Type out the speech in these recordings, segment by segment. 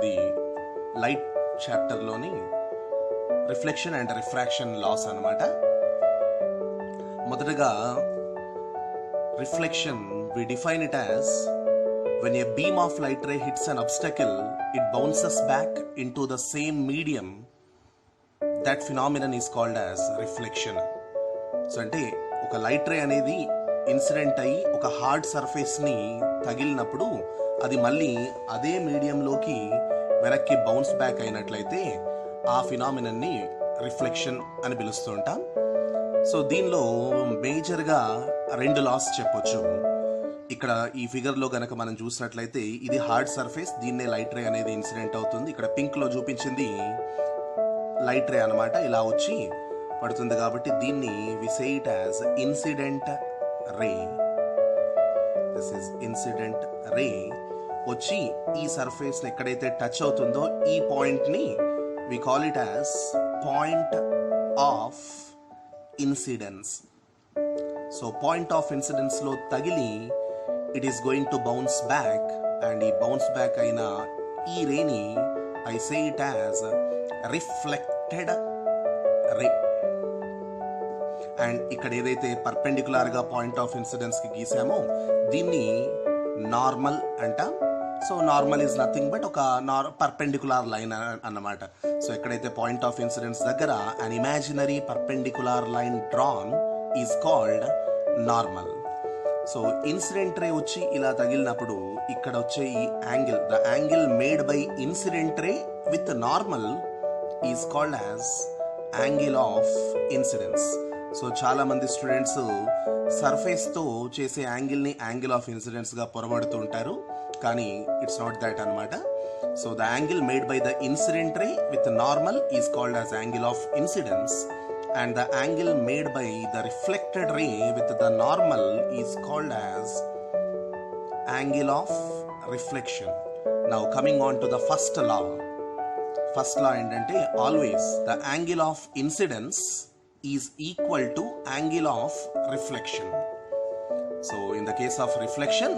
ఇది లైట్ చాప్టర్లోని reflection and refraction laws అన్నమాట. మొదటగా reflection we define it as when a beam of light ray hits an obstacle, it bounces back into the same medium. That phenomenon is called as reflection. So అంటే ఒక light ray అనేది incident అయ్యి ఒక hard సర్ఫేస్ని తగిలినప్పుడు అది మళ్ళీ అదే మీడియంలోకి వెనక్కి బౌన్స్ బ్యాక్ అయినట్లయితే ఆ ఫినామినన్ని రిఫ్లెక్షన్ అని పిలుస్తూ ఉంటాం. సో దీనిలో మేజర్గా 2 లాస్ చెప్పొచ్చు. ఇక్కడ ఈ ఫిగర్లో గనక మనం చూసినట్లయితే ఇది హార్డ్ సర్ఫేస్, దీన్నే లైట్ రే అనేది ఇన్సిడెంట్ అవుతుంది. ఇక్కడ పింక్లో చూపించింది లైట్ రే అనమాట, ఇలా వచ్చి పడుతుంది కాబట్టి దీన్ని we say it as incident ray. This is incident ray వచ్చి ఈ సర్ఫేస్ ఎక్కడైతే టచ్ అవుతుందో ఈ పాయింట్ని we call it as point of incidence. So point of incidence లో తగిలి it is going to bounce back, and ఈ బౌన్స్ బ్యాక్ అయిన ఈ రేని I say it as reflected ray. And ఇక్కడ ఏదైతే పర్పెండిక్యులర్ గా పాయింట్ ఆఫ్ ఇన్సిడెన్స్ కి గీసామో దీన్ని నార్మల్ అంటాం. So normal is nothing but ఒక పర్పెండిక్యులర్ లైన్ అన్నమాట. సో ఎక్కడైతే పాయింట్ ఆఫ్ ఇన్సిడెన్స్ దగ్గర an imaginary perpendicular line drawn is called normal. So incident ray వచ్చి ఇలా తగిలినప్పుడు ఇక్కడ వచ్చే ఈ angle, the angle made by incident ray with normal is called as angle of incidence. So చాలా మంది స్టూడెంట్స్ సర్ఫేస్ తో చేసే యాంగిల్ ని యాంగిల్ ఆఫ్ ఇన్సిడెన్స్ గా పొరబడుతూ ఉంటారు, కానీ ఇట్స్ నాట్ దట్ అన్నమాట. So the angle made by the incident ray with normal is called as angle of incidence, and the angle made by the reflected ray with the normal is called as angle of reflection. Now coming on to the first law ఏంటంటే always the angle of incidence is equal to angle of reflection. So in the case of reflection,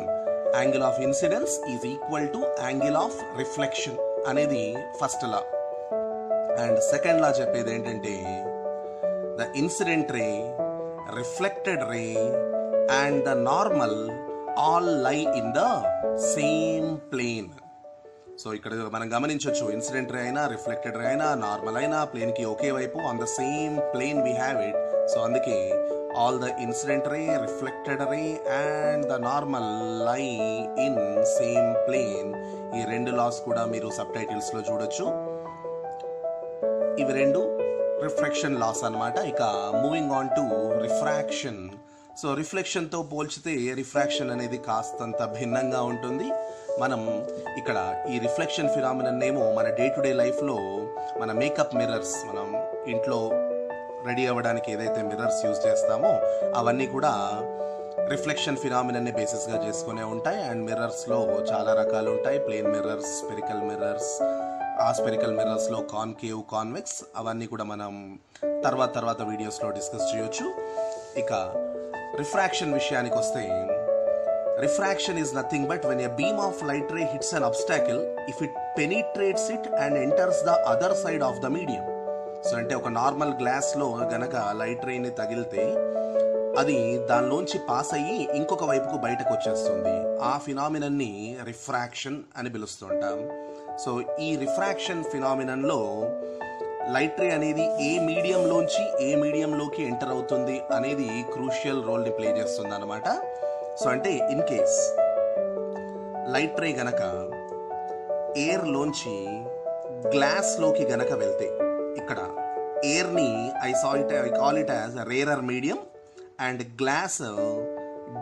angle of incidence is equal to angle of reflection అనేది first law. And second లా చెప్పేది ఏంటంటే the incident ray, reflected ray and the normal all lie in the same plane. So ఇక్కడ మనం గమనించవచ్చు, incident ray అయినా reflected రే అయినా normal అయినా plane కి ఒకే వైపు on the same plane we have it. So అందుకే all the incident ray, reflected ray and the normal lie in same plane. ఈ 2 లాస్ కూడా మీరు సబ్ టైటిల్స్ లో చూడొచ్చు. ఇవి 2 రిఫ్రాక్షన్ లాస్ అన్నమాట. ఇక moving on to refraction. So reflection తో పోల్చితే రిఫ్రాక్షన్ అనేది కాస్తంత భిన్నంగా ఉంటుంది. మనం ఇక్కడ ఈ రిఫ్లెక్షన్ ఫినామినన్ ఏమో మన డే టు డే లైఫ్ లో మన మేకప్ మిర్రర్స్, మనం ఇంట్లో రెడీ అవ్వడానికి ఏదైతే మిర్రర్స్ యూజ్ చేస్తామో అవన్నీ కూడా రిఫ్లెక్షన్ ఫినామినన్ ని బేసిస్ గా చేసుకునే ఉంటాయి. అండ్ మిర్రర్స్ లో చాలా రకాలు ఉంటాయి, ప్లేన్ మిర్రర్స్, స్పెరికల్ మిర్రర్స్, ఆ స్పెరికల్ మిర్రర్స్ లో కాన్కేవ్, కాన్వెక్స్, అవన్నీ కూడా మనం తర్వాత వీడియోస్ లో డిస్కస్ చేయొచ్చు. ఇక రిఫ్రాక్షన్ విషయానికి వస్తే, refraction is nothing but when a beam of light ray hits an obstacle if it penetrates it and enters the other side of the medium. So అంటే ఒక నార్మల్ గ్లాస్ లో గనక light రేని తగిలితే అది దానిలోంచి పాస్ అయ్యి ఇంకొక వైపుకు బయటకు వచ్చేస్తుంది. ఆ ఫినామినన్ ని రిఫ్రాక్షన్ అని పిలుస్తుంటాం. సో ఈ రిఫ్రాక్షన్ ఫినామినన్ లో లైట్ రే అనేది ఏ మీడియంలోంచి ఏ మీడియంలోకి ఎంటర్ అవుతుంది అనేది క్రూషియల్ రోల్ ని ప్లే చేస్తుంది అనమాట. సో అంటే ఇన్ కేస్ లైట్ రే గనక ఎయిర్ లోంచి గ్లాస్ లోకి గనక వెళ్తే, ఇక్కడ ఎయిర్ ని I call it as rarer medium and glass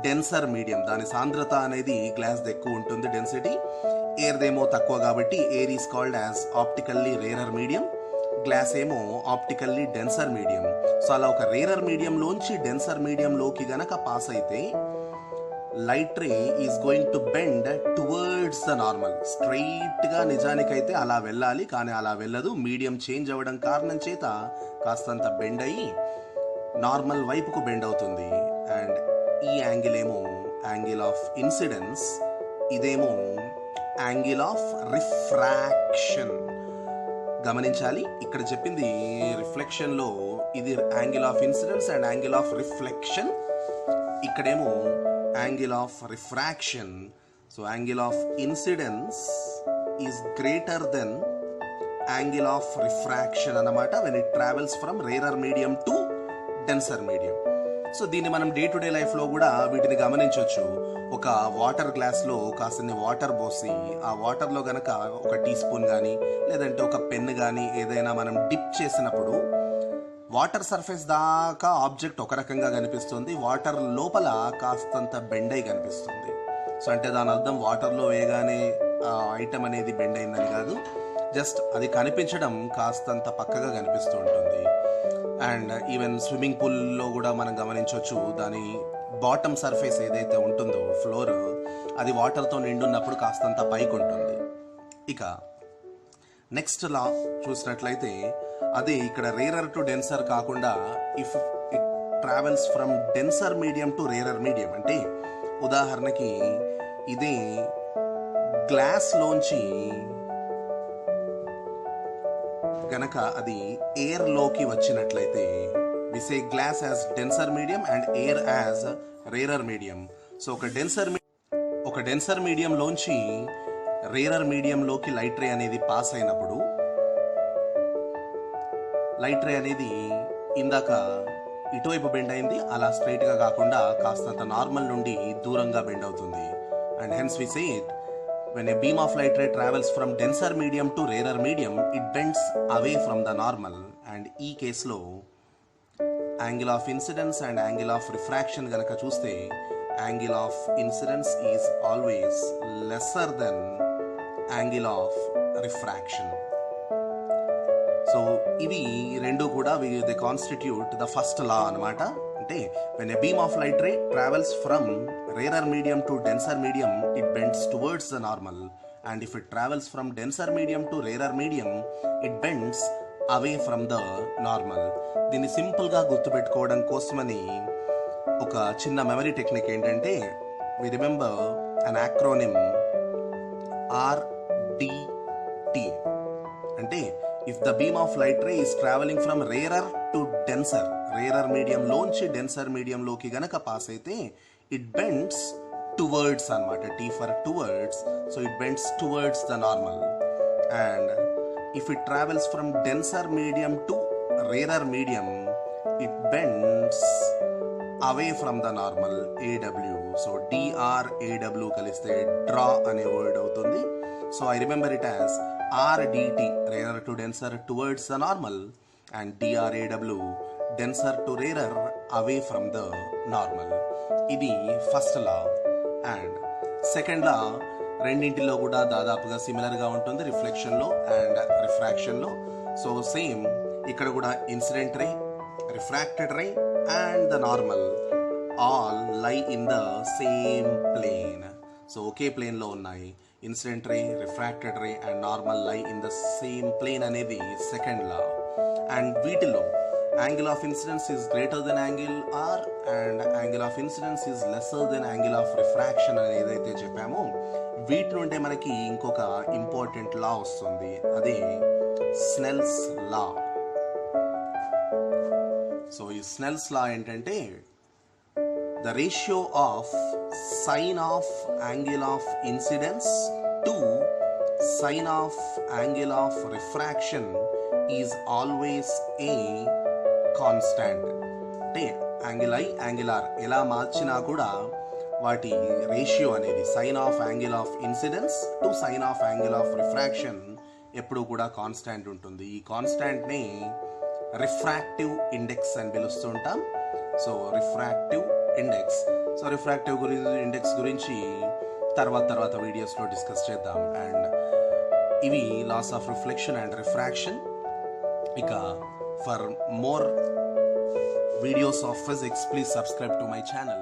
denser medium. దాని సాంద్రత అనేది గ్లాస్ ఎక్కువ ఉంటుంది, డెన్సిటీ. ఎయిర్ దేమో తక్కువ కాబట్టి air is called as optically rarer medium, glass ఏమో ఆప్టికల్లీ డెన్సర్ మీడియం. సో అలా ఒక రేరర్ మీడియం లోంచి డెన్సర్ మీడియం లోకి గనక పాస్ అయితే light ray is going to bend towards the normal. Straight గా నిజానికైతే అలా వెళ్ళాలి, కానీ అలా వెళ్ళదు. మీడియం చేంజ్ అవ్వడం కారణం చేత కాస్తంత బెండ్ అయ్యి నార్మల్ వైపుకు బెండ్ అవుతుంది. అండ్ ఈ యాంగిల్ ఏమో యాంగిల్ ఆఫ్ ఇన్సిడెన్స్, ఇదేమో యాంగిల్ ఆఫ్ రిఫ్రాక్షన్. గమనించాలి, ఇక్కడ చెప్పింది రిఫ్లెక్షన్లో ఇది angle of incidence and angle of reflection, ఇక్కడేమో angle of refraction. So angle of incidence is greater than angle of refraction అన్నమాట when it travels from rarer medium to denser medium. So దీన్ని మనం day to day లైఫ్లో కూడా వీటిని గమనించవచ్చు. ఒక water గ్లాస్లో కాసిన్ని వాటర్ పోసి ఆ వాటర్లో గనక ఒక టీ స్పూన్ కానీ లేదంటే ఒక పెన్ కానీ ఏదైనా మనం డిప్ చేసినప్పుడు వాటర్ సర్ఫేస్ దాకా ఆబ్జెక్ట్ ఒక రకంగా కనిపిస్తుంది, వాటర్ లోపల కాస్తంత బెండ్ అయి కనిపిస్తుంది. సో అంటే దాని అర్థం వాటర్లో వేయగానే ఆ ఐటమ్ అనేది బెండ్ అయిందని కాదు, జస్ట్ అది కనిపించడం కాస్తంత పక్కగా కనిపిస్తూ ఉంటుంది. అండ్ ఈవెన్ స్విమ్మింగ్ పూల్లో కూడా మనం గమనించవచ్చు, దాని బాటమ్ సర్ఫేస్ ఏదైతే ఉంటుందో ఫ్లోర్, అది వాటర్తో నిండున్నప్పుడు కాస్తంత పైకి ఉంటుంది. ఇక నెక్స్ట్ లా చూసినట్లయితే అదే ఇక్కడ రేరర్ టు డెన్సర్ కాకుండా if it travels from denser medium to rarer medium, అంటే ఉదాహరణకి ఇదే గ్లాస్లోంచి గనక అది ఎయిర్లోకి వచ్చినట్లయితే we say glass as denser medium and air as rarer medium. So ఒక డెన్సర్ మీడియంలోంచి రేరర్ మీడియంలోకి లైట్ రే అనేది పాస్ అయినప్పుడు లైట్ రే అనేది ఇందాక ఇటువైపు బెండ్ అయింది, అలా స్ట్రైట్గా కాకుండా కాస్తంత నార్మల్ నుండి దూరంగా బెండ్ అవుతుంది. And hence we say it when a beam of light ray travels from denser medium to rarer medium, it bends away from the normal. And ఈ కేసులో angle of incidence and angle of refraction గనక చూస్తే angle of incidence is always lesser than angle of refraction. So ఇవి రెండు కూడా they constitute the first law అనమాట. అంటే when a beam of light ray travels from rarer medium to denser medium, it bends towards the normal, and if it travels from denser medium to rarer medium, it bends away from the normal. దీన్ని సింపుల్గా గుర్తుపెట్టుకోవడం కోసమని ఒక చిన్న memory technique ఏంటంటే, we remember an acronym RDT. అంటే if the beam of light ray is travelling from rarer to denser, rarer మీడియంలోంచి denser మీడియంలోకి గనక పాస్ అయితే ఇట్ బెండ్స్ టువర్డ్స్ అనమాట. T for towards. So it bends towards the normal. And if it travels from denser medium to rarer medium, it bends away from the normal. AW. So DRAW కలిస్తే draw అనే word అవుతుంది. So I remember it as RDT, rarer to denser towards the normal, and DRAW, denser to rarer away from the normal. ఇది first law. And second law రెండింటిలో కూడా దాదాపుగా సిమిలర్గా ఉంటుంది, రిఫ్లెక్షన్లో అండ్ రిఫ్రాక్షన్లో. సో సేమ్ ఇక్కడ కూడా incident ray, refracted ray and the normal all lie in the same plane. So ఒకే ప్లేన్లో ఉన్నాయి. Incident ray, refracted ray and normal lie in the same plane అనేది సెకండ్ లా. అండ్ వీటిలో angle of incidence is greater than angle R and angle of incidence is lesser than angle of refraction అని ఏదైతే చెప్పామో, వీటి నుండే మనకి ఇంకొక important లా వస్తుంది, అదే స్నెల్స్ లా. సో ఈ స్నెల్స్ లా ఏంటంటే, the ratio of sine of angle of incidence to sine of angle of refraction is always a constant. అంటే యాంగిల్ ఐ యాంగిల్ ఆర్ ఎలా మార్చినా కూడా వాటి రేషియో అనేది sine of angle of incidence to sine of angle of refraction ఎప్పుడు కూడా constant ఉంటుంది. ఈ కాన్స్టాంట్ని రిఫ్రాక్టివ్ ఇండెక్స్ అని పిలుస్తుంటాం. So refractive index. So refractive index గురించి తర్వాత వీడియోస్లో డిస్కస్ చేద్దాం. అండ్ ఇవి laws of reflection and refraction. ఇక for more videos of physics, please subscribe to my channel.